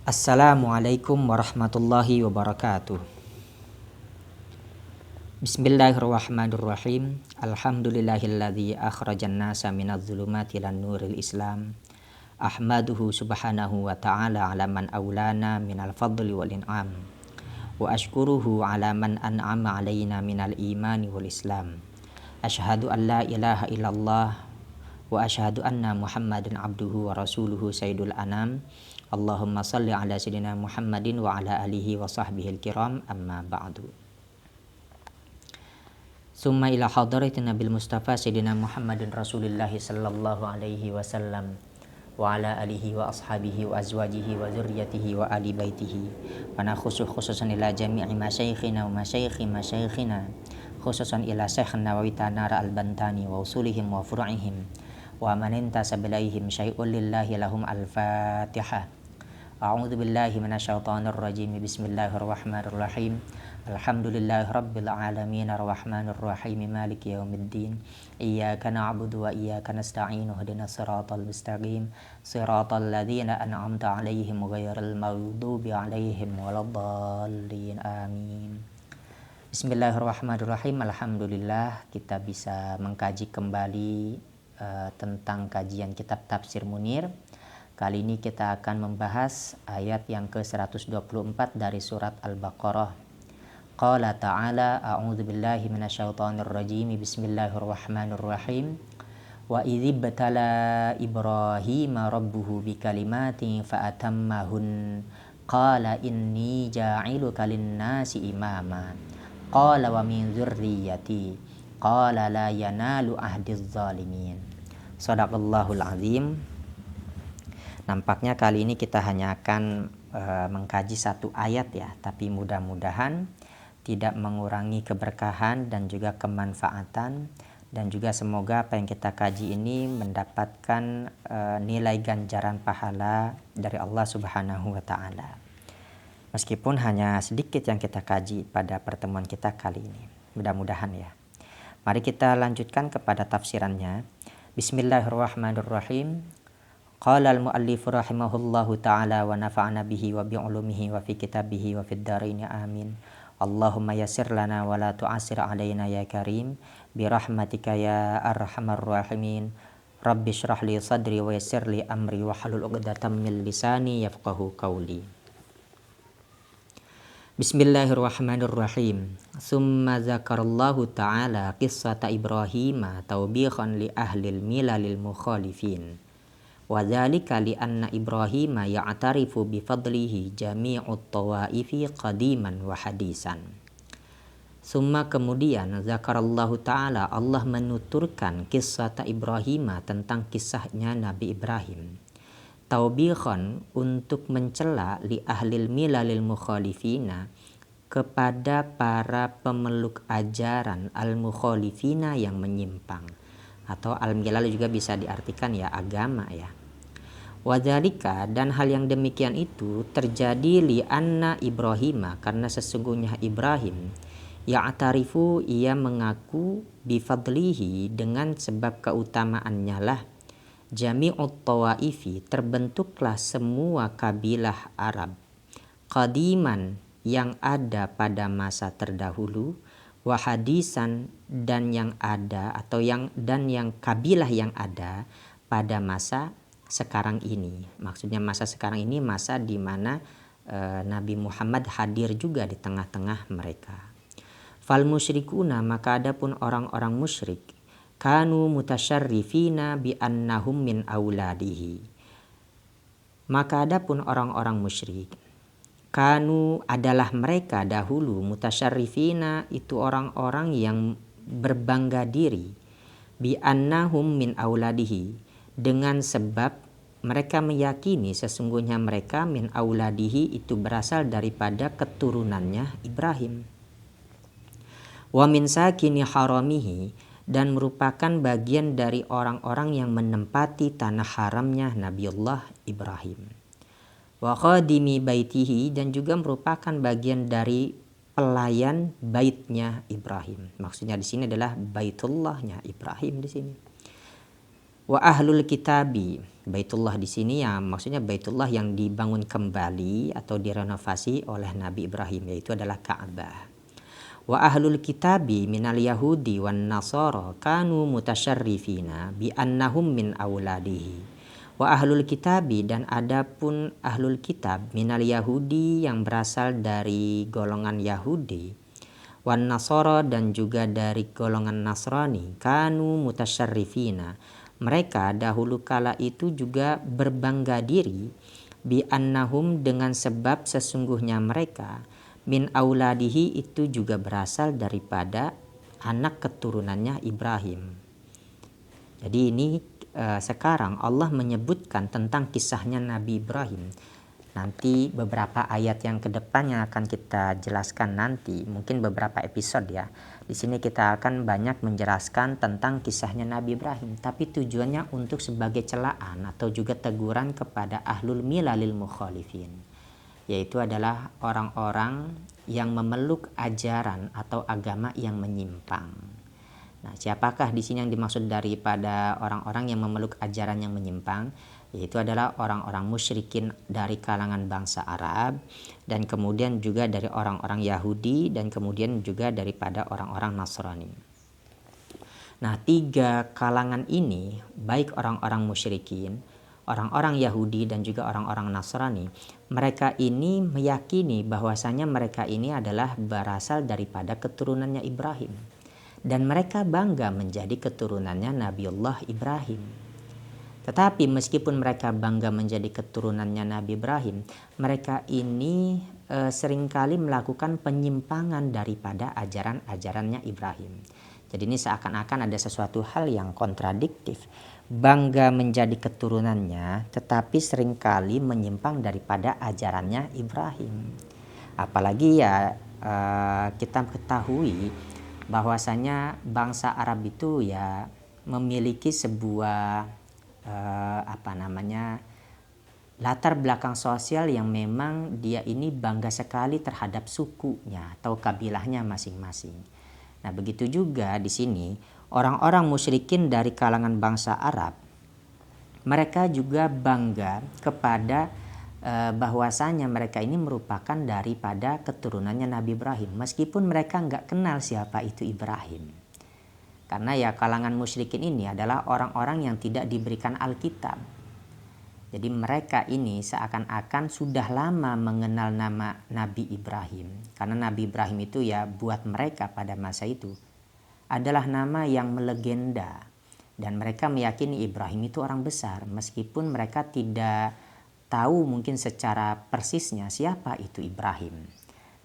Assalamualaikum warahmatullahi wabarakatuh. Bismillahirrahmanirrahim. Alhamdulillahilladzi akhrajan nasa minadz zulumati ilan nuril Islam. Ahmaduhu subhanahu wa ta'ala ala man aulana minal fadli wal in'am. Wa ashkuruhu ala man an'ama alaina minal imani wal Islam. Asyhadu an la ilaha illallah wa asyhadu anna Muhammadan abduhu wa rasuluhu sayyidul anam. Allahumma salli ala sayyidina Muhammadin wa ala alihi wa sahbihi al-kiram, amma ba'du. Summa ila hadratin Nabil Mustafa sayyidina Muhammadin Rasulillahi sallallahu alaihi wasallam wa ala alihi wa ashabihi wa azwajihi wa zurriyatihi wa ali baitihi wa nakhusu khususan ila jami'i masyayikhina wa masyayikhina khususan ila Syekh Nawawi Tanara al-Bantani wa usulihim wa furu'ihim wa man intasa bilaihim syai'un lillahi lahum al-Fatihah. A'udzu billahi minasyaitonir rajim. Bismillahirrahmanirrahim. Alhamdulillahi rabbil alamin arrahmanir rahim maliki yaumiddin. Iyyaka na'budu wa iyyaka nasta'in ihdinas siratal mustaqim siratal ladzina an'amta 'alaihim ghairil maghdubi 'alaihim waladdallin. Amin. Bismillahirrahmanirrahim. Alhamdulillah kita bisa mengkaji kembali tentang kajian kitab Tafsir Munir. Kali ini kita akan membahas ayat yang ke-124 dari surat Al-Baqarah. Qala ta'ala a'udzu billahi minasyaitonir rajim. Bismillahirrahmanirrahim. Wa idzibtala Ibrahima rabbuhu bikalimatin fa'atammahun. Qala inni ja'iluka lin-nasi imama. Qala wa min dzurriyyati. Qala la yanalu ahdiz zalimin. Shadaqallahul azim. Nampaknya kali ini kita hanya akan mengkaji satu ayat ya, tapi mudah-mudahan tidak mengurangi keberkahan dan juga kemanfaatan, dan juga semoga apa yang kita kaji ini mendapatkan nilai ganjaran pahala dari Allah Subhanahu wa taala. Meskipun hanya sedikit yang kita kaji pada pertemuan kita kali ini. Mudah-mudahan ya. Mari kita lanjutkan kepada tafsirannya. Bismillahirrahmanirrahim. Qala al-muallif rahimahullahu ta'ala wa nafa'ana bihi wa bi'ulumihi wa fi kitabihi wa fid dharain amin. Allahumma yassir lana wa la tu'assir alaina ya karim bi rahmatika ya arhamar rahimin. Rabbi shrah li sadri wa yassir li amri wa hlul 'uqdatam min lisani yafqahu qawli. Bismillahirrahmanirrahim. Summa zakarallahu ta'ala qissata Ibrahima tawbihan li ahlil milalil mukhalifin. Wa dzalika li anna Ibrahima ya'tarifu bi fadlihi jami'ut tawaifi qadiman wa hadisan. Summa kemudian zakarallahu ta'ala Allah menuturkan kisah Ibrahima tentang kisahnya Nabi Ibrahim. Taubihan untuk mencela li ahlil milalil mukhalifina kepada para pemeluk ajaran al-mukhalifina yang menyimpang, atau al-milal juga bisa diartikan ya agama ya. Wadzalika dan hal yang demikian itu terjadi li anna Ibrahima karena sesungguhnya Ibrahim ya'tarifu ia mengaku bi fadlihi dengan sebab keutamaannya lah jami'ut tawaifi terbentuklah semua kabilah Arab qadiman yang ada pada masa terdahulu wa hadisan dan yang ada atau yang kabilah yang ada pada masa sekarang ini. Maksudnya masa sekarang ini masa di mana Nabi Muhammad hadir juga di tengah-tengah mereka. Fal musyrikuna maka adapun orang-orang musyrik kanu mutasyarrifina bi annahum min auladihi. Maka adapun orang-orang musyrik kanu adalah mereka dahulu mutasyarrifina itu orang-orang yang berbangga diri bi annahum min auladihi dengan sebab mereka meyakini sesungguhnya mereka min auladihi itu berasal daripada keturunannya Ibrahim. Wa min sakini haramihi dan merupakan bagian dari orang-orang yang menempati tanah haramnya Nabiullah Ibrahim. Wa khadimi baitihi dan juga merupakan bagian dari pelayan baitnya Ibrahim. Maksudnya di sini adalah baitullahnya Ibrahim di sini. Wa ahlul kitabi, Baitullah di sini ya maksudnya Baitullah yang dibangun kembali atau direnovasi oleh Nabi Ibrahim, yaitu adalah Ka'bah. Wa ahlul kitabi minal yahudi wan nasara kanu mutasyarrifina bi annahum min auladihi. Wa ahlul kitabi, dan adapun ahlul kitab minal yahudi yang berasal dari golongan Yahudi, wan nasara, dan juga dari golongan Nasrani, kanu mutasyarrifina, mereka dahulu kala itu juga berbangga diri, bi annahum, dengan sebab sesungguhnya mereka, min auladihi, itu juga berasal daripada anak keturunannya Ibrahim. Jadi ini sekarang Allah menyebutkan tentang kisahnya Nabi Ibrahim. Nanti beberapa ayat yang kedepannya akan kita jelaskan nanti, mungkin beberapa episode ya. Di sini kita akan banyak menjelaskan tentang kisahnya Nabi Ibrahim, tapi tujuannya untuk sebagai celaan atau juga teguran kepada ahlul milalil mukhalifin, yaitu adalah orang-orang yang memeluk ajaran atau agama yang menyimpang. Nah, siapakah di sini yang dimaksud daripada orang-orang yang memeluk ajaran yang menyimpang? Yaitu adalah orang-orang musyrikin dari kalangan bangsa Arab, dan kemudian juga dari orang-orang Yahudi, dan kemudian juga daripada orang-orang Nasrani. Nah, tiga kalangan ini, baik orang-orang musyrikin, orang-orang Yahudi, dan juga orang-orang Nasrani, mereka ini meyakini bahwasanya mereka ini adalah berasal daripada keturunannya Ibrahim, dan mereka bangga menjadi keturunannya Nabiullah Ibrahim. Tetapi meskipun mereka bangga menjadi keturunannya Nabi Ibrahim, mereka ini seringkali melakukan penyimpangan daripada ajaran-ajarannya Ibrahim. Jadi ini seakan-akan ada sesuatu hal yang kontradiktif. Bangga menjadi keturunannya, tetapi seringkali menyimpang daripada ajarannya Ibrahim. Apalagi ya kita ketahui bahwasanya bangsa Arab itu ya memiliki sebuah latar belakang sosial yang memang dia ini bangga sekali terhadap sukunya atau kabilahnya masing-masing. Nah, begitu juga di sini orang-orang musyrikin dari kalangan bangsa Arab, mereka juga bangga kepada bahwasanya mereka ini merupakan daripada keturunannya Nabi Ibrahim, meskipun mereka nggak kenal siapa itu Ibrahim. Karena ya kalangan musyrikin ini adalah orang-orang yang tidak diberikan Alkitab. Jadi mereka ini seakan-akan sudah lama mengenal nama Nabi Ibrahim. Karena Nabi Ibrahim itu ya buat mereka pada masa itu adalah nama yang melegenda. Dan mereka meyakini Ibrahim itu orang besar, meskipun mereka tidak tahu mungkin secara persisnya siapa itu Ibrahim.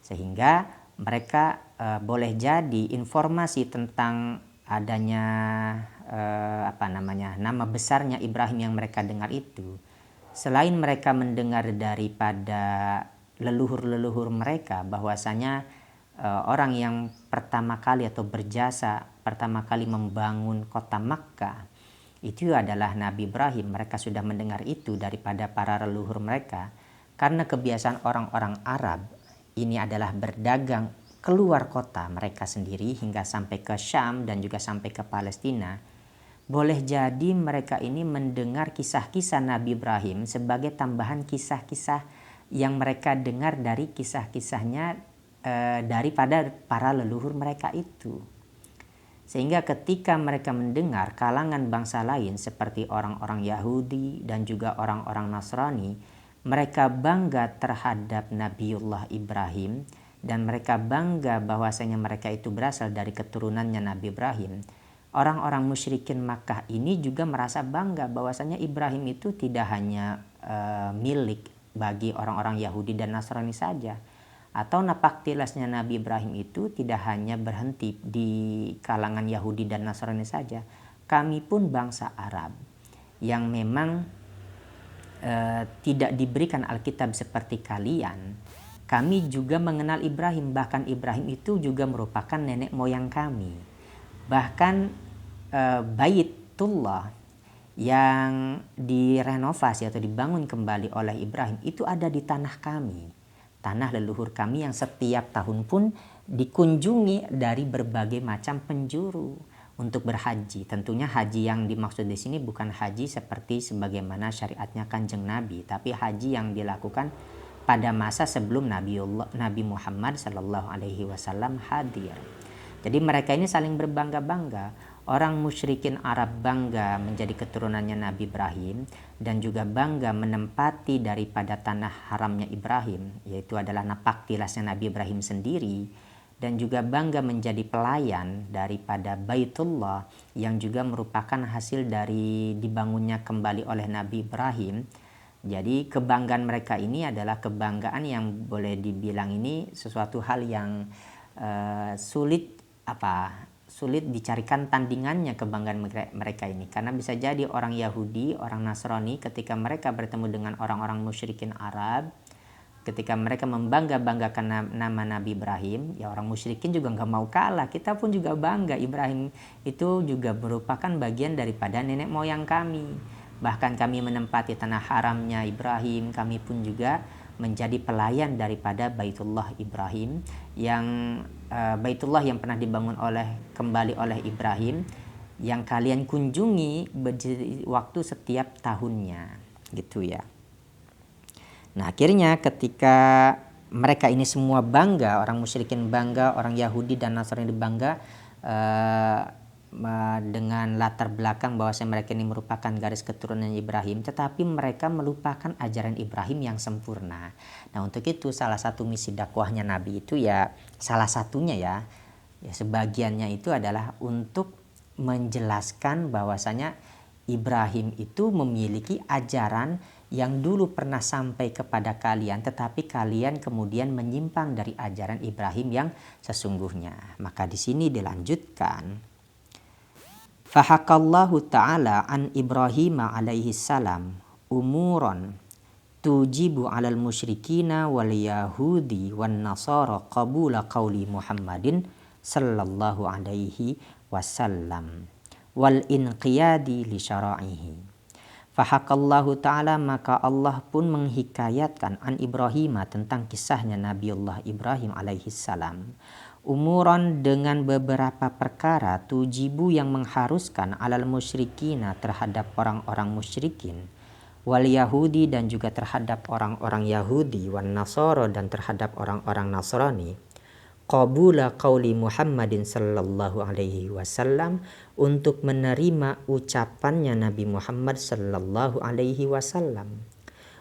Sehingga mereka boleh jadi informasi tentang adanya nama besarnya Ibrahim yang mereka dengar itu, selain mereka mendengar daripada leluhur-leluhur mereka bahwasanya orang yang pertama kali atau berjasa pertama kali membangun kota Makkah itu adalah Nabi Ibrahim. Mereka sudah mendengar itu daripada para leluhur mereka, karena kebiasaan orang-orang Arab ini adalah berdagang keluar kota mereka sendiri hingga sampai ke Syam dan juga sampai ke Palestina. Boleh jadi mereka ini mendengar kisah-kisah Nabi Ibrahim sebagai tambahan kisah-kisah yang mereka dengar dari kisah-kisahnya daripada para leluhur mereka itu. Sehingga ketika mereka mendengar kalangan bangsa lain seperti orang-orang Yahudi dan juga orang-orang Nasrani, mereka bangga terhadap Nabiullah Ibrahim, dan mereka bangga bahwasanya mereka itu berasal dari keturunannya Nabi Ibrahim. Orang-orang musyrikin Makkah ini juga merasa bangga bahwasanya Ibrahim itu tidak hanya milik bagi orang-orang Yahudi dan Nasrani saja, atau napak tilasnya Nabi Ibrahim itu tidak hanya berhenti di kalangan Yahudi dan Nasrani saja. Kami pun bangsa Arab yang memang tidak diberikan Alkitab seperti kalian, kami juga mengenal Ibrahim, bahkan Ibrahim itu juga merupakan nenek moyang kami. Bahkan Baitullah yang direnovasi atau dibangun kembali oleh Ibrahim itu ada di tanah kami, tanah leluhur kami yang setiap tahun pun dikunjungi dari berbagai macam penjuru. untuk berhaji. Tentunya haji yang dimaksud di sini bukan haji seperti sebagaimana syariatnya Kanjeng Nabi, tapi haji yang dilakukan pada masa sebelum Nabi Muhammad Sallallahu Alaihi Wasallam hadir. Jadi mereka ini saling berbangga-bangga. Orang musyrikin Arab bangga menjadi keturunannya Nabi Ibrahim dan juga bangga menempati daripada tanah haramnya Ibrahim, yaitu adalah napak tilasnya Nabi Ibrahim sendiri, dan juga bangga menjadi pelayan daripada Baitullah yang juga merupakan hasil dari dibangunnya kembali oleh Nabi Ibrahim. Jadi kebanggaan mereka ini adalah kebanggaan yang boleh dibilang ini sesuatu hal yang sulit dicarikan tandingannya kebanggaan mereka ini, karena bisa jadi orang Yahudi, orang Nasrani ketika mereka bertemu dengan orang-orang musyrikin Arab, ketika mereka membangga-banggakan nama Nabi Ibrahim, ya orang musyrikin juga nggak mau kalah, kita pun juga bangga, Ibrahim itu juga merupakan bagian daripada nenek moyang kami, bahkan kami menempati tanah haramnya Ibrahim, kami pun juga menjadi pelayan daripada Baitullah Ibrahim yang Baitullah yang pernah dibangun kembali oleh Ibrahim, yang kalian kunjungi waktu setiap tahunnya, gitu ya. Nah, akhirnya ketika mereka ini semua bangga, orang musyrikin bangga, orang Yahudi dan Nasrani bangga dengan latar belakang bahwa mereka ini merupakan garis keturunan Ibrahim, tetapi mereka melupakan ajaran Ibrahim yang sempurna. Nah, untuk itu salah satu misi dakwahnya Nabi itu ya salah satunya ya sebagiannya itu adalah untuk menjelaskan bahwasanya Ibrahim itu memiliki ajaran yang dulu pernah sampai kepada kalian, tetapi kalian kemudian menyimpang dari ajaran Ibrahim yang sesungguhnya. Maka di sini dilanjutkan, fahakallahu ta'ala an Ibrahim alaihi salam umuron tujibu alal musyrikina wal yahudi wan nasara qabula qauli Muhammadin sallallahu alaihi wasallam wal inqiyadi li syara'ihi. Fahakallahu ta'ala, maka Allah pun menghikayatkan an Ibrahim tentang kisahnya Nabiullah Ibrahim alaihi salam, umuran dengan beberapa perkara tujibu yang mengharuskan alal musyrikina terhadap orang-orang musyrikin, wal yahudi dan juga terhadap orang-orang Yahudi, wan nasara dan terhadap orang-orang Nasrani, qabula qauli Muhammadin sallallahu alaihi wasallam untuk menerima ucapannya Nabi Muhammad sallallahu alaihi wasallam,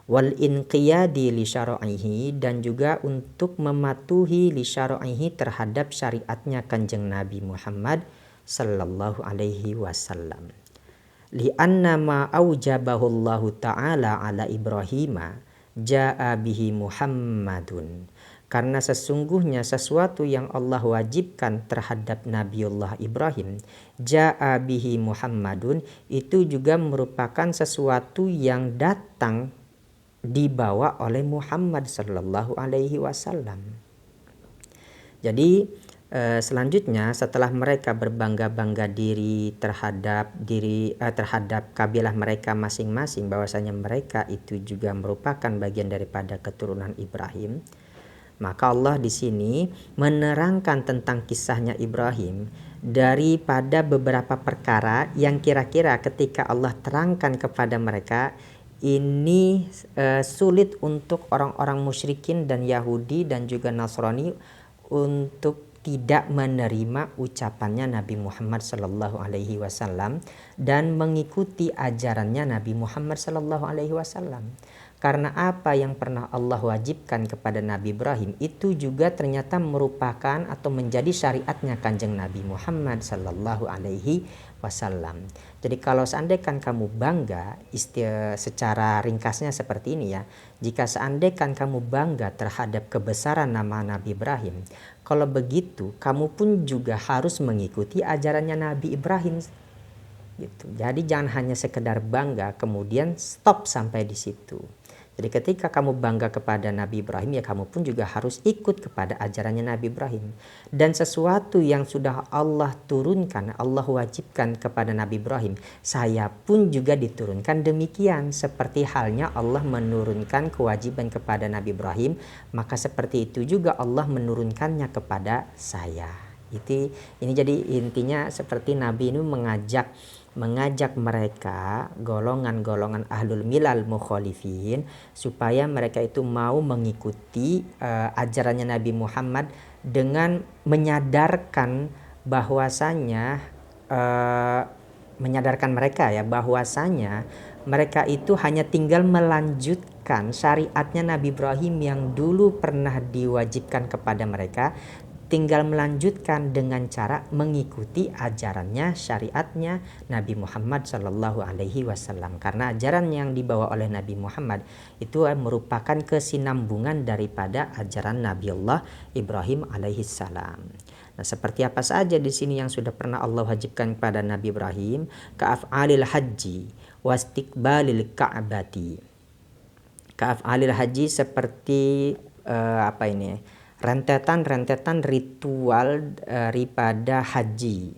wal inqiyadi li syara'ihi dan juga untuk mematuhi li syara'ihi terhadap syariatnya Kanjeng Nabi Muhammad sallallahu alaihi wasallam. Li anna ma aujabahu Allah ta'ala ala Ibrahima jaa bihi Muhammadun, karena sesungguhnya sesuatu yang Allah wajibkan terhadap Nabiullah Ibrahim, jaa bihi Muhammadun, itu juga merupakan sesuatu yang datang dibawa oleh Muhammad sallallahu alaihi wasallam. Jadi selanjutnya setelah mereka berbangga-bangga diri terhadap kabilah mereka masing-masing, bahwasanya mereka itu juga merupakan bagian daripada keturunan Ibrahim, maka Allah di sini menerangkan tentang kisahnya Ibrahim daripada beberapa perkara yang kira-kira ketika Allah terangkan kepada mereka ini sulit untuk orang-orang musyrikin dan Yahudi dan juga Nasrani untuk tidak menerima ucapannya Nabi Muhammad sallallahu alaihi wasallam dan mengikuti ajarannya Nabi Muhammad sallallahu alaihi wasallam. Karena apa yang pernah Allah wajibkan kepada Nabi Ibrahim itu juga ternyata merupakan atau menjadi syariatnya Kanjeng Nabi Muhammad sallallahu alaihi wasallam. Jadi kalau seandainya kamu bangga, secara ringkasnya seperti ini ya, jika seandainya kamu bangga terhadap kebesaran nama Nabi Ibrahim, kalau begitu kamu pun juga harus mengikuti ajarannya Nabi Ibrahim gitu. Jadi jangan hanya sekedar bangga kemudian stop sampai di situ. Jadi ketika kamu bangga kepada Nabi Ibrahim, ya kamu pun juga harus ikut kepada ajarannya Nabi Ibrahim. Dan sesuatu yang sudah Allah turunkan, Allah wajibkan kepada Nabi Ibrahim, saya pun juga diturunkan demikian. Seperti halnya Allah menurunkan kewajiban kepada Nabi Ibrahim, maka seperti itu juga Allah menurunkannya kepada saya. Ini jadi intinya seperti Nabi ini mengajak mereka golongan-golongan ahlul milal mukhalifin supaya mereka itu mau mengikuti ajarannya Nabi Muhammad dengan menyadarkan bahwasanya menyadarkan mereka ya bahwasanya mereka itu hanya tinggal melanjutkan syariatnya Nabi Ibrahim yang dulu pernah diwajibkan kepada mereka, tinggal melanjutkan dengan cara mengikuti ajarannya, syariatnya Nabi Muhammad Shallallahu Alaihi Wasallam. Karena ajaran yang dibawa oleh Nabi Muhammad itu merupakan kesinambungan daripada ajaran Nabi Allah Ibrahim alaihissalam. Nah, seperti apa saja di sini yang sudah pernah Allah wajibkan kepada Nabi Ibrahim, ka'af'alil haji wastiqbalil ka'bati. Ka'af'alil haji seperti rentetan ritual daripada haji,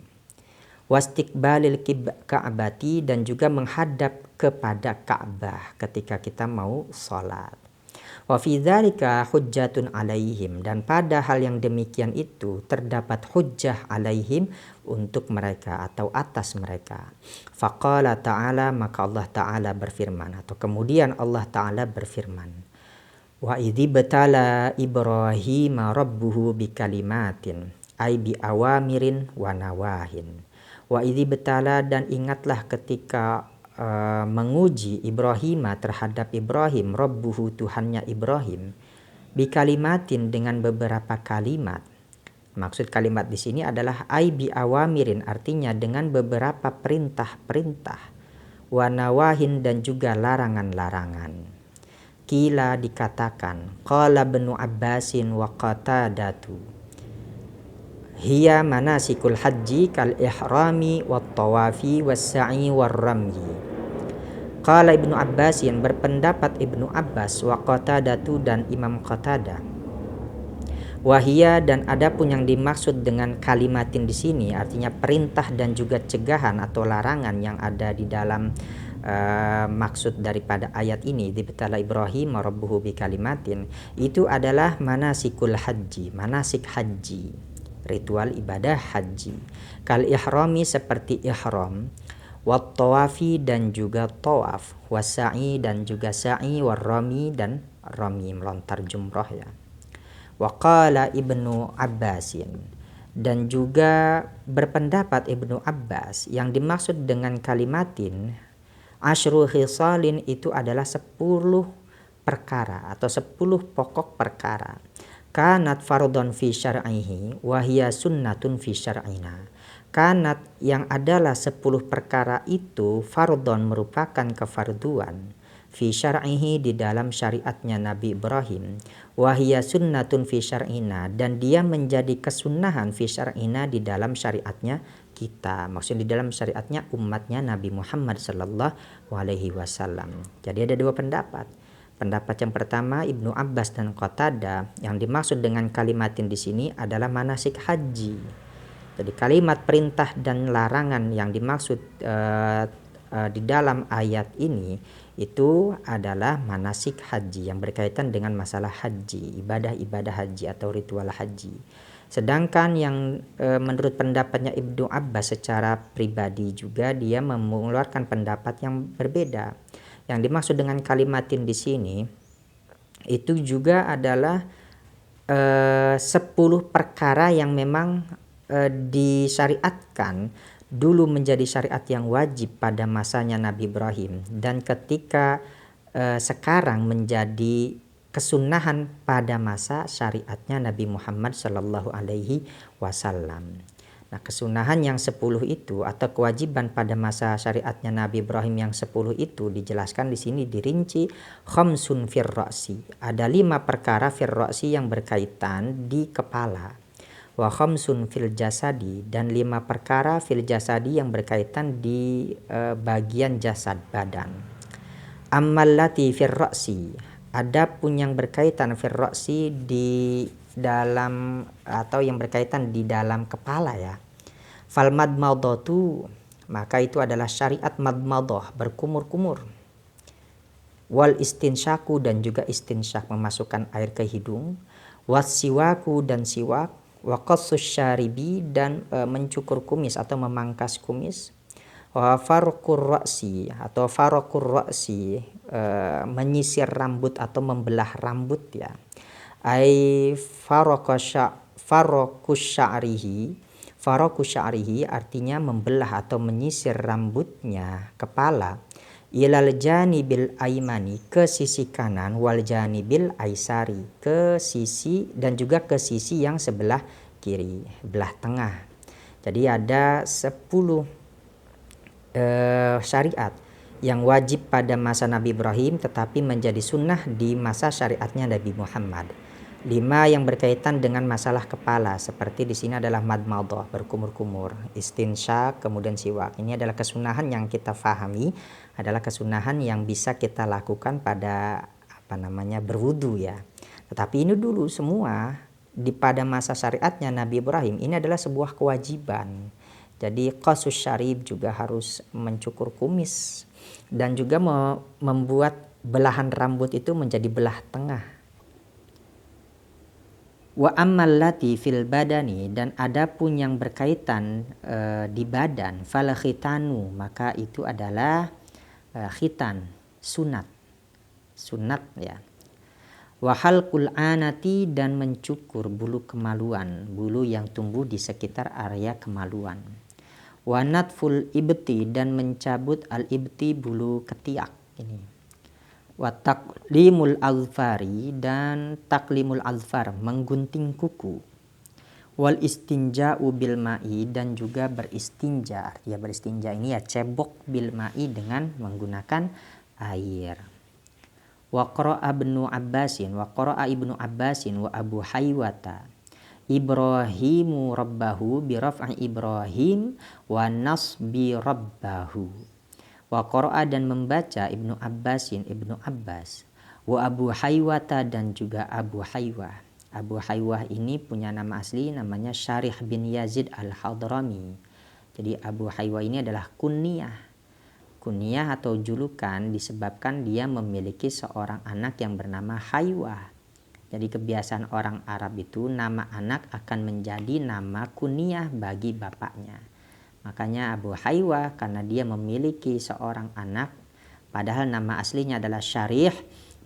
wastiqbalil ka'bati, dan juga menghadap kepada Ka'bah ketika kita mau sholat. Wa fi dzalika hujjatun alaihim, dan pada hal yang demikian itu terdapat hujjah alaihim untuk mereka atau atas mereka. Faqala ta'ala, maka Allah ta'ala berfirman, atau kemudian Allah ta'ala berfirman, wa idzi betala Ibrahim rabbuhu bikalimatin ay bi awamirin wa nawahin. Wa idzi betala, dan ingatlah ketika menguji Ibrahim terhadap Ibrahim, rabbuhu Tuhannya Ibrahim, bikalimatin dengan beberapa kalimat. Maksud kalimat di sini adalah ay bi awamirin, artinya dengan beberapa perintah-perintah, wa nawahin, dan juga larangan-larangan. Kila, dikatakan, qala ibnu Abbasin wa Qatadatu, hiya manasikul haji kal ihrami wat tawafi was sa'i war ramyi. Qala ibnu Abbasin, berpendapat ibnu Abbas, wa Qatadatu, dan Imam Qatadah, wahia, dan adapun yang dimaksud dengan kalimatin di sini artinya perintah dan juga cegahan atau larangan yang ada di dalam maksud daripada ayat ini, dibetala Ibrahim rabbuhu bikalimatin, itu adalah manasikul haji, manasik haji, ritual ibadah haji, kal ihrami, seperti ihram, wat tawafi, dan juga tawaf, wasa'i, dan juga sa'i, warrami, dan rami, melontar jumrah ya. Waqala ibnu Abbasin, dan juga berpendapat ibnu Abbas, yang dimaksud dengan kalimatin asyru khisalin, itu adalah 10 perkara atau 10 pokok perkara. Kanat fardhon fi syar'ihi wa hiya sunnatun fi syar'ina. Kanat, yang adalah 10 perkara itu, fardhon, merupakan kefarduan, fi syar'ihi, di dalam syariatnya Nabi Ibrahim, wa hiya sunnatun fi syar'ina, dan dia menjadi kesunahan fi syar'ina, di dalam syariatnya kita, maksudnya di dalam syariatnya umatnya Nabi Muhammad Sallallahu Alaihi Wasallam. Jadi ada 2 pendapat. Pendapat yang pertama Ibnu Abbas dan Qatadah, yang dimaksud dengan kalimatin di sini adalah manasik haji. Jadi kalimat perintah dan larangan yang dimaksud di dalam ayat ini itu adalah manasik haji yang berkaitan dengan masalah haji, ibadah-ibadah haji atau ritual haji. Sedangkan yang menurut pendapatnya Ibnu Abbas secara pribadi juga dia mengeluarkan pendapat yang berbeda. Yang dimaksud dengan kalimatin di sini itu juga adalah 10 perkara yang memang disyariatkan dulu menjadi syariat yang wajib pada masanya Nabi Ibrahim, dan ketika sekarang menjadi kesunahan pada masa syariatnya Nabi Muhammad Sallallahu Alaihi Wasallam. Nah, kesunahan yang 10 itu atau kewajiban pada masa syariatnya Nabi Ibrahim yang 10 itu dijelaskan di sini, dirinci, khamsun fir ra'si, ada 5 perkara fir ra'si yang berkaitan di kepala, wa khamsun fil jasadi, dan 5 perkara fil jasadi yang berkaitan di bagian jasad badan. Ammal lati fir ra'si, adapun yang berkaitan fir ra'si di dalam atau yang berkaitan di dalam kepala ya, fal madmadatu, maka itu adalah syariat madmadah, berkumur-kumur, wal istinsyaku, dan juga istinsyak, memasukkan air ke hidung, was siwaku, dan siwak, wa qassus syaribi dan mencukur kumis atau memangkas kumis, wa farqur ra'si atau farqur ra'si menyisir rambut atau membelah rambut ya. Ai faraqus sya'rihi artinya membelah atau menyisir rambutnya kepala, ilal janibil aimani ke sisi kanan, wal janibil aisari ke sisi dan juga ke sisi yang sebelah kiri, belah tengah. Jadi ada 10 syariat yang wajib pada masa Nabi Ibrahim tetapi menjadi sunnah di masa syariatnya Nabi Muhammad. 5 yang berkaitan dengan masalah kepala, seperti di sini adalah madmadah, berkumur-kumur, istinsyak, kemudian siwak. Ini adalah kesunahan yang kita fahami, adalah kesunahan yang bisa kita lakukan pada berwudu ya. Tetapi ini dulu semua pada masa syariatnya Nabi Ibrahim ini adalah sebuah kewajiban. Jadi qasus syarib juga harus mencukur kumis dan juga membuat belahan rambut itu menjadi belah tengah. Wa ammal lati fil badani, dan adapun yang berkaitan di badan, fal khitanu, maka itu adalah khitan, sunat ya. Wa halqul anati, dan mencukur bulu kemaluan, bulu yang tumbuh di sekitar area kemaluan. Wa natful ibti, dan mencabut al ibti, bulu ketiak ini. Wa taklimul alfari, dan taklimul alfar, menggunting kuku. Wal istinja'u bil ma'i, dan juga beristinja. Ya beristinja ini ya cebok bil ma'i dengan menggunakan air. Wa qara'a ibnu Abbasin wa Abu Haywata Ibrahimu rabbahu bi raf'i Ibrahim wa nasbi rabbahu. Wa qara'a, dan membaca Ibnu Abbas wa Abu Haywata, dan juga Abu Haywah. Abu Haywah ini punya nama asli namanya Syarih bin Yazid al-Hadrami. Jadi Abu Haywah ini adalah kunyah atau julukan disebabkan dia memiliki seorang anak yang bernama Haywah. Jadi kebiasaan orang Arab itu nama anak akan menjadi nama kunyah bagi bapaknya. Makanya Abu Haywah karena dia memiliki seorang anak padahal nama aslinya adalah Syarih,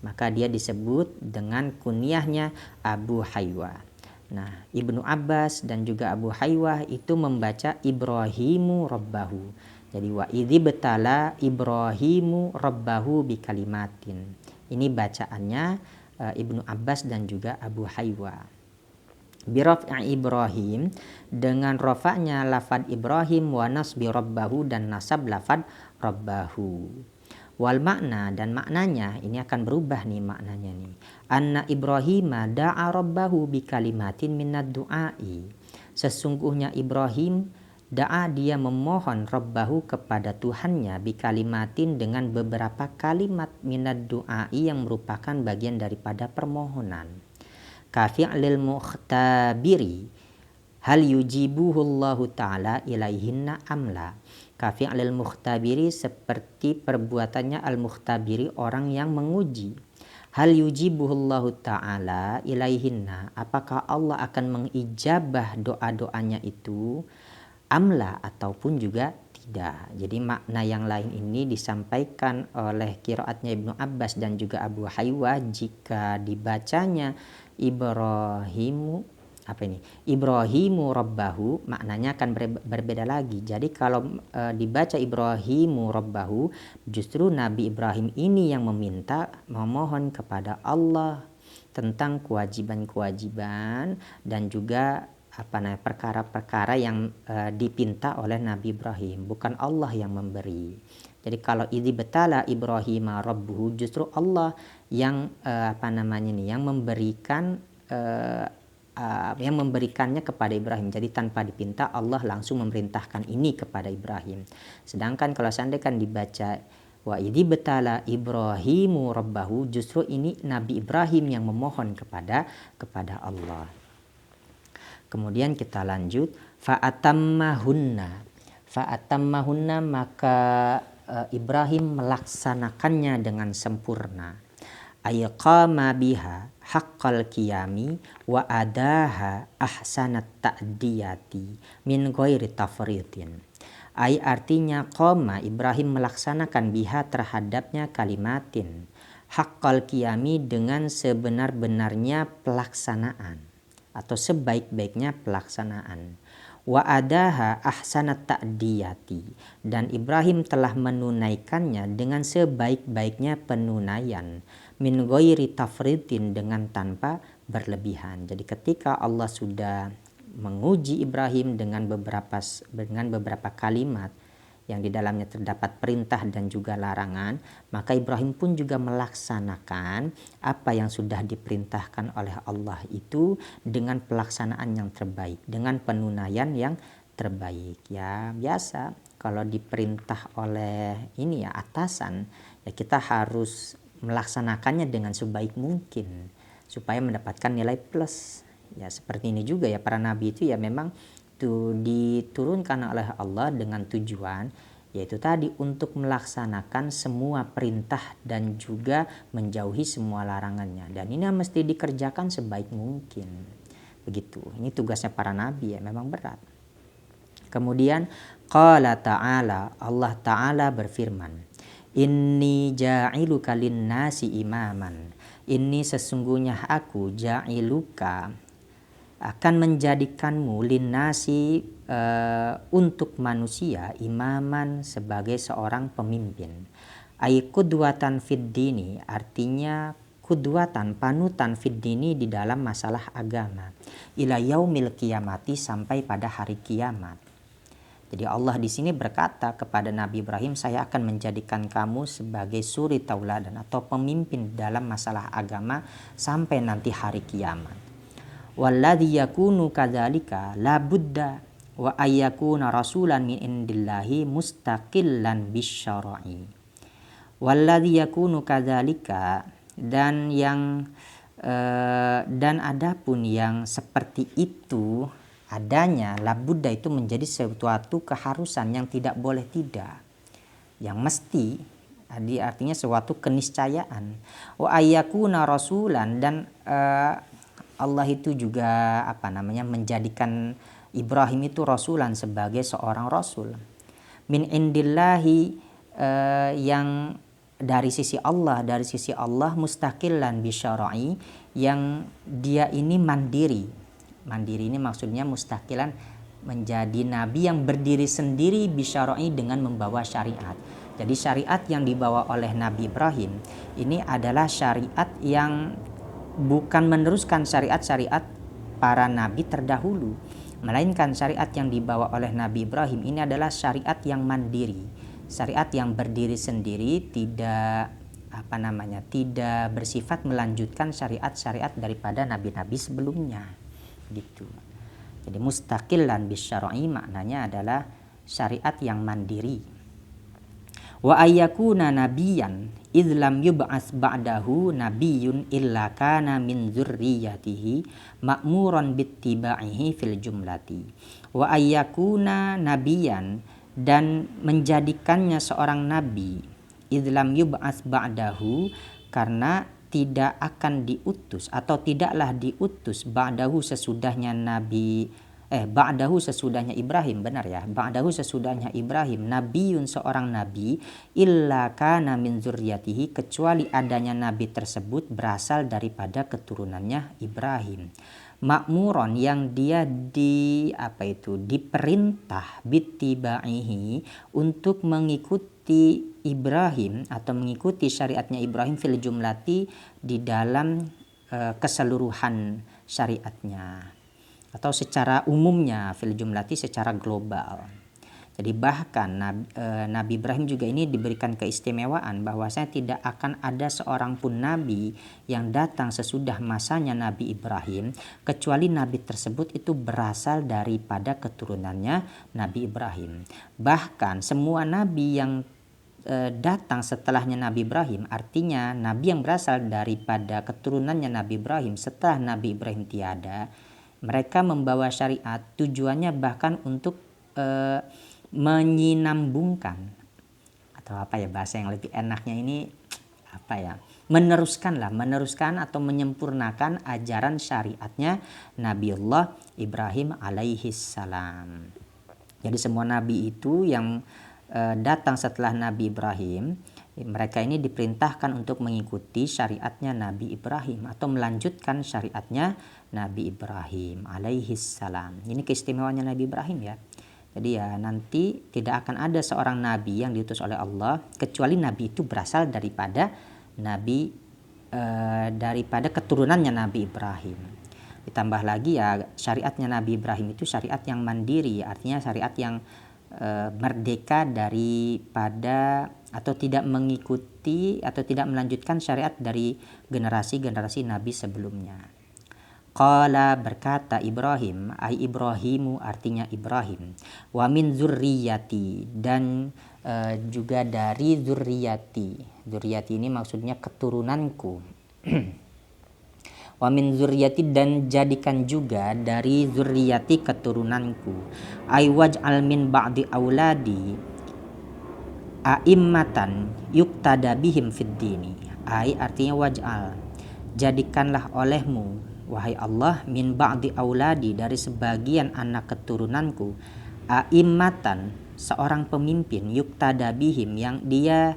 maka dia disebut dengan kunyahnya Abu Haywah. Nah, Ibnu Abbas dan juga Abu Haywah itu membaca Ibrahimu rabbahu. Jadi wa idzi betala Ibrahimu rabbahu bi kalimatin. Ini bacaannya Ibnu Abbas dan juga Abu Haywah. Biraf'i Ibrahim, dengan rafa'nya lafad Ibrahim, wa nasbi rabbahu, dan nasab lafad rabbahu. Wal makna, dan maknanya ini akan berubah nih maknanya nih. Anna Ibrahim da'a rabbahu bi kalimatin minad du'ai. Sesungguhnya Ibrahim da'a, dia memohon rabbahu kepada Tuhannya bi kalimatin dengan beberapa kalimat minad du'ai yang merupakan bagian daripada permohonan. Kafi'lil mukhtabiri hal yujibuhullahu ta'ala ilaihinna amla. Kafi'lil mukhtabiri, seperti perbuatannya al-mukhtabiri, orang yang menguji. Hal yujibuhullahu ta'ala ilaihinna, apakah Allah akan mengijabah doa-doanya itu, amla, ataupun juga tidak. Jadi makna yang lain ini disampaikan oleh qiraatnya Ibnu Abbas dan juga Abu Haywah jika dibacanya Ibrahimu rabbahu, maknanya akan berbeda lagi. Jadi kalau dibaca Ibrahimu rabbahu, justru Nabi Ibrahim ini yang memohon kepada Allah tentang kewajiban-kewajiban dan juga perkara-perkara yang dipinta oleh Nabi Ibrahim, bukan Allah yang memberi. Jadi kalau idzi betala Ibrahim rabbuhu, justru Allah yang yang memberikan yang memberikannya kepada Ibrahim. Jadi tanpa dipinta Allah langsung memerintahkan ini kepada Ibrahim. Sedangkan kalau seandainya dibaca wa idzi betala Ibrahimu rabbahu, justru ini Nabi Ibrahim yang memohon kepada Allah. Kemudian kita lanjut, fa'atammahunna, maka Ibrahim melaksanakannya dengan sempurna. Ayqama biha, haqqal qiyami wa adaha ahsanat ta'diyati min ghairi tafridin. Artinya qoma Ibrahim melaksanakan biha terhadapnya kalimatin haqqal qiyami dengan sebenar-benarnya pelaksanaan atau sebaik-baiknya pelaksanaan. Wa adaha ahsanat ta'diyati, dan Ibrahim telah menunaikannya dengan sebaik-baiknya penunaian, min ghairi tafridin, dengan tanpa berlebihan. Jadi ketika Allah sudah menguji Ibrahim dengan beberapa kalimat yang di dalamnya terdapat perintah dan juga larangan, maka Ibrahim pun juga melaksanakan apa yang sudah diperintahkan oleh Allah itu dengan pelaksanaan yang terbaik, dengan penunaian yang terbaik. Ya biasa kalau diperintah oleh atasan, ya kita harus melaksanakannya dengan sebaik mungkin supaya mendapatkan nilai plus. Ya seperti ini juga ya, para nabi itu ya memang diturunkan oleh Allah dengan tujuan yaitu tadi untuk melaksanakan semua perintah dan juga menjauhi semua larangannya, dan ini mesti dikerjakan sebaik mungkin. Begitu, ini tugasnya para nabi ya, memang berat. Kemudian qala ta'ala, Allah ta'ala berfirman, inni ja'iluka linnasi imaman, ini sesungguhnya aku ja'iluka akan menjadikanmu linnasi untuk manusia imaman sebagai seorang pemimpin. Ai qudwatan fid dini, artinya qudwatan, panutan fid dini, di dalam masalah agama, ila yaumil qiyamati, sampai pada hari kiamat. Jadi Allah di sini berkata kepada Nabi Ibrahim, saya akan menjadikan kamu sebagai suri tauladan atau pemimpin dalam masalah agama sampai nanti hari kiamat. Walladzi yakunu kadzalika la budda wa ayyakuna rasulan min indillahi mustaqillan bisyara'i. Walladzi yakunu kadzalika, dan adapun yang seperti itu adanya, la budda itu menjadi suatu keharusan yang tidak boleh tidak, yang mesti, artinya suatu keniscayaan. Wa ayyakuna rasulan, dan Allah itu juga menjadikan Ibrahim itu rasulan, sebagai seorang rasul. Min indillahi, yang dari sisi Allah, mustaqillan bisyara'i, yang dia ini mandiri. Mandiri ini maksudnya mustaqilan, menjadi nabi yang berdiri sendiri, bisyara'i, dengan membawa syariat. Jadi syariat yang dibawa oleh Nabi Ibrahim ini adalah syariat yang bukan meneruskan syariat-syariat para nabi terdahulu, melainkan syariat yang dibawa oleh Nabi Ibrahim ini adalah syariat yang mandiri, syariat yang berdiri sendiri, tidak tidak bersifat melanjutkan syariat-syariat daripada nabi-nabi sebelumnya, gitu. Jadi mustaqillan bisyara'i maknanya adalah syariat yang mandiri. Wa ayyakuna nabiyan idlam yub'ats ba'dahu nabiyyun illa kana min dzurriyyatihi ma'muran bittiba'ihi fil jumlati. Wa ayyakuna nabiyan, dan menjadikannya seorang nabi, idlam yub'ats ba'dahu, karena tidak akan diutus atau tidaklah diutus ba'dahu sesudahnya ba'dahu sesudahnya Ibrahim, benar ya, ba'dahu sesudahnya Ibrahim, nabiyun, seorang nabi, illa kana min dzurriyyatihi, kecuali adanya nabi tersebut berasal daripada keturunannya Ibrahim. Ma'muron, yang dia diperintah, bittiba'ihi, untuk mengikuti Ibrahim atau mengikuti syariatnya Ibrahim, fil jumlati, di dalam keseluruhan syariatnya, atau secara umumnya, fil jumlati, secara global. Jadi bahkan Nabi Ibrahim juga ini diberikan keistimewaan bahwasanya tidak akan ada seorang pun nabi yang datang sesudah masanya Nabi Ibrahim, kecuali nabi tersebut itu berasal daripada keturunannya Nabi Ibrahim. Bahkan semua nabi yang datang setelahnya Nabi Ibrahim, artinya nabi yang berasal daripada keturunannya Nabi Ibrahim setelah Nabi Ibrahim tiada, mereka membawa syariat tujuannya bahkan untuk menyinambungkan, atau bahasa yang lebih enaknya ini meneruskan atau menyempurnakan ajaran syariatnya Nabiullah Ibrahim alaihi salam. Jadi semua nabi itu yang datang setelah Nabi Ibrahim, mereka ini diperintahkan untuk mengikuti syariatnya Nabi Ibrahim atau melanjutkan syariatnya Nabi Ibrahim alaihi salam. Ini keistimewaannya Nabi Ibrahim ya. Jadi ya nanti tidak akan ada seorang nabi yang diutus oleh Allah kecuali nabi itu berasal daripada daripada keturunannya Nabi Ibrahim. Ditambah lagi ya syariatnya Nabi Ibrahim itu syariat yang mandiri, artinya syariat yang merdeka daripada atau tidak mengikuti atau tidak melanjutkan syariat dari generasi-generasi nabi sebelumnya. Qala berkata Ibrahim, ai Ibrahimu artinya Ibrahim, wa min zurriyati dan juga dari zurriyati. Zurriyati ini maksudnya keturunanku. Wa min zurriyati dan jadikan juga dari zurriyati keturunanku. Ai waj'al min ba'di auladi a'immatan yuktada bihim fid dini. Ai artinya waj'al, jadikanlah olehmu wahai Allah min ba'di auladi dari sebagian anak keturunanku a'immatan seorang pemimpin yuktada bihim yang dia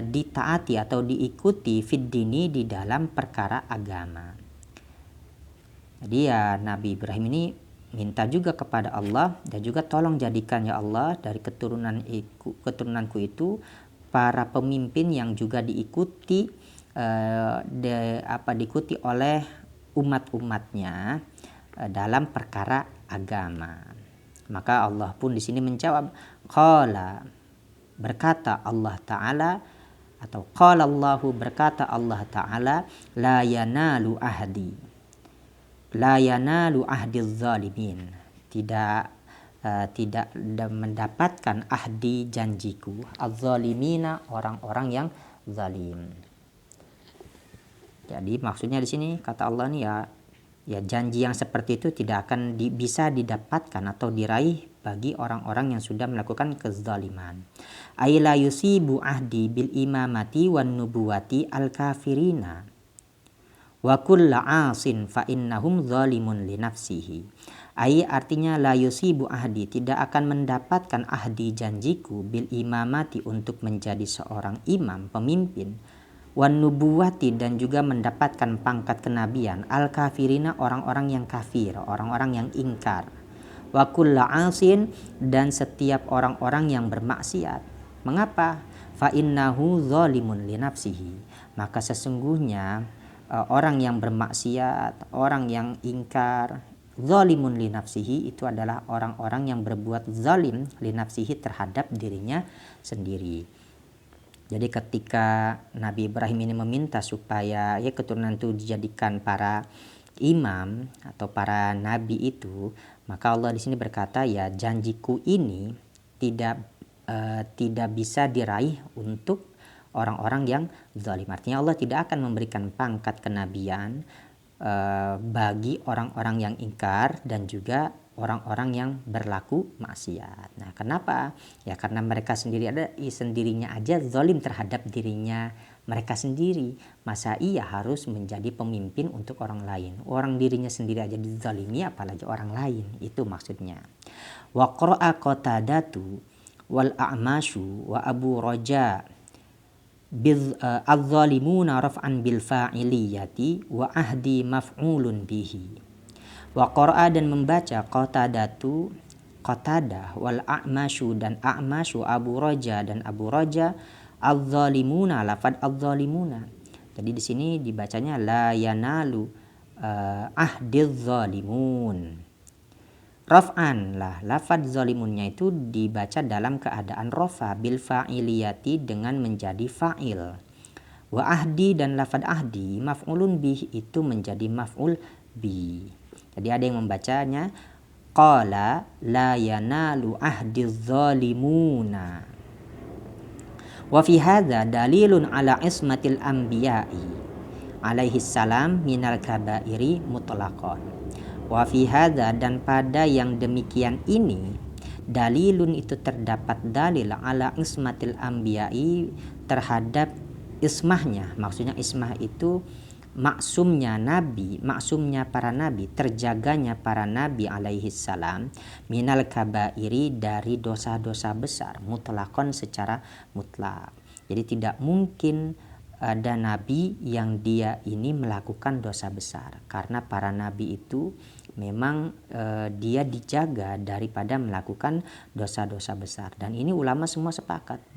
ditaati atau diikuti fid dini di dalam perkara agama. Jadi ya Nabi Ibrahim ini minta juga kepada Allah dan juga tolong jadikan ya Allah dari keturunanku itu para pemimpin yang juga diikuti diikuti oleh umat-umatnya dalam perkara agama. Maka Allah pun di sini menjawab, qala berkata Allah Ta'ala atau qala Allahu berkata Allah Ta'ala la yanalu ahdiz zalimin, tidak mendapatkan ahdi janjiku az-zalimina orang-orang yang zalim. Jadi maksudnya di sini kata Allah nih ya janji yang seperti itu tidak akan bisa didapatkan atau diraih bagi orang-orang yang sudah melakukan kezaliman. Ay la yusibu ahdi bil imamati wan nubuwati al kafirina wa kullu asin fa innahum zalimun li nafsihi. Ay artinya la yusibu ahdi, tidak akan mendapatkan ahdi janjiku bil imamati untuk menjadi seorang imam pemimpin, wan nubuwati dan juga mendapatkan pangkat kenabian, al kafirina orang-orang yang kafir, orang-orang yang ingkar, wa kullu asin dan setiap orang-orang yang bermaksiat. Mengapa? Fa innahu zalimun li nafsihi, maka sesungguhnya orang yang bermaksiat, orang yang ingkar, zalimun li nafsihi itu adalah orang-orang yang berbuat zalim li nafsihi terhadap dirinya sendiri. Jadi ketika Nabi Ibrahim ini meminta supaya ya keturunan itu dijadikan para imam atau para nabi itu, maka Allah di sini berkata ya janjiku ini tidak bisa diraih untuk orang-orang yang zalim. Artinya Allah tidak akan memberikan pangkat kenabian bagi orang-orang yang ingkar dan juga orang-orang yang berlaku maksiat. Nah, kenapa? Ya karena mereka sendirinya aja zalim terhadap dirinya mereka sendiri. Masa ia harus menjadi pemimpin untuk orang lain? Orang dirinya sendiri aja dizalimi apalagi orang lain. Itu maksudnya. Wa qara'a Qatadatu wal A'masyu wa Abu Raja az-zalimuna raf'an bil fa'iliyati wa ahdi maf'ulun bihi. Wa qara'a dan membaca Qatadah wal A'masyu dan A'masyu Abu Raja dan Abu Raja az-zalimuna lafad az-zalimuna. Jadi di sini dibacanya la yanalu ahdiz zalimun. Raf'an lah lafad zalimunnya itu dibaca dalam keadaan rafa bil fa'iliyati dengan menjadi fa'il. Wa ahdi dan lafad ahdi maf'ulun bih itu menjadi maf'ul bi. Jadi ada yang membacanya qala la yanalu ahdiz zalimuna. Wa fi hadza dalilun ala ismatil anbiya'i alaihi salam minal kabairi mutlaqan. Wa fi hadza dan pada yang demikian ini dalilun itu terdapat dalil ala ismatil anbiya'i terhadap ismahnya, maksudnya ismah itu maksumnya nabi, maksumnya para nabi, terjaganya para nabi alaihi salam minal kabairi, dari dosa-dosa besar, mutlakon, secara mutlak. Jadi tidak mungkin ada nabi yang dia ini melakukan dosa besar, karena para nabi itu memang dia dijaga daripada melakukan dosa-dosa besar. Dan ini ulama semua sepakat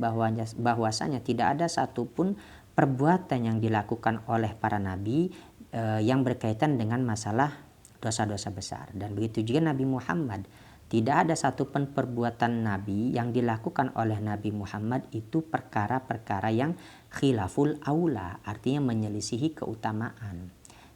bahwasanya tidak ada satupun perbuatan yang dilakukan oleh para nabi yang berkaitan dengan masalah dosa-dosa besar. Dan begitu juga Nabi Muhammad, tidak ada satupun perbuatan nabi yang dilakukan oleh Nabi Muhammad itu perkara-perkara yang khilaful aula, artinya menyelisihi keutamaan.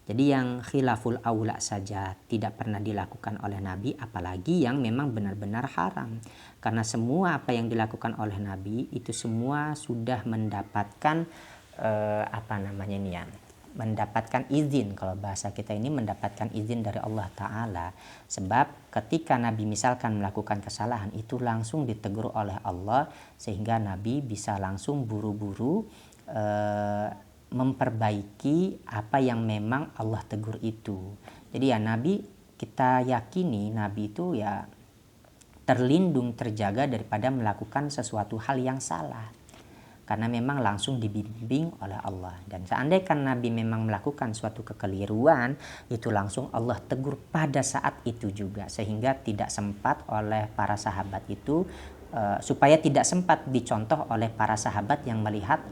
Jadi yang khilaful aula saja tidak pernah dilakukan oleh Nabi, apalagi yang memang benar-benar haram. Karena semua apa yang dilakukan oleh Nabi itu semua sudah mendapatkan mendapatkan izin. Kalau bahasa kita ini mendapatkan izin dari Allah Ta'ala. Sebab ketika Nabi misalkan melakukan kesalahan, itu langsung ditegur oleh Allah, sehingga Nabi bisa langsung buru-buru memperbaiki apa yang memang Allah tegur itu. Jadi ya Nabi, kita yakini Nabi itu ya terlindung, terjaga daripada melakukan sesuatu hal yang salah, karena memang langsung dibimbing oleh Allah. Dan seandainya Nabi memang melakukan suatu kekeliruan, itu langsung Allah tegur pada saat itu juga, sehingga tidak sempat oleh para sahabat itu supaya tidak sempat dicontoh oleh para sahabat yang melihat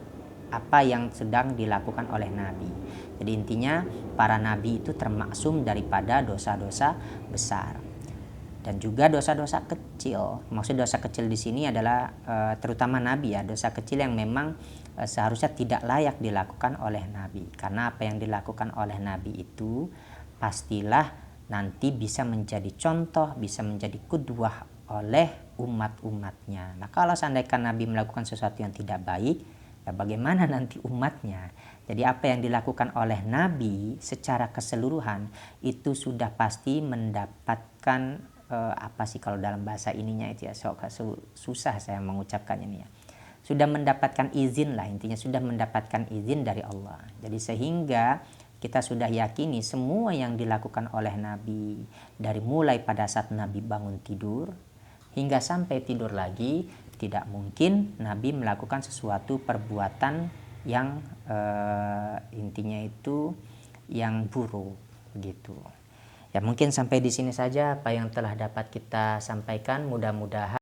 apa yang sedang dilakukan oleh Nabi. Jadi intinya para nabi itu termaksum daripada dosa-dosa besar dan juga dosa-dosa kecil. Maksud dosa kecil di sini adalah terutama nabi ya, dosa kecil yang memang seharusnya tidak layak dilakukan oleh nabi. Karena apa yang dilakukan oleh nabi itu pastilah nanti bisa menjadi contoh, bisa menjadi qudwah oleh umat-umatnya. Nah, kalau seandainya nabi melakukan sesuatu yang tidak baik, ya bagaimana nanti umatnya? Jadi apa yang dilakukan oleh Nabi secara keseluruhan itu sudah pasti mendapatkan apa sih kalau dalam bahasa ininya itu ya, susah saya mengucapkannya ini ya. Sudah mendapatkan izin lah, intinya sudah mendapatkan izin dari Allah. Jadi sehingga kita sudah yakini semua yang dilakukan oleh Nabi, dari mulai pada saat Nabi bangun tidur hingga sampai tidur lagi, tidak mungkin Nabi melakukan sesuatu perbuatan yang intinya itu yang buruk gitu. Ya mungkin sampai di sini saja apa yang telah dapat kita sampaikan. Mudah-mudahan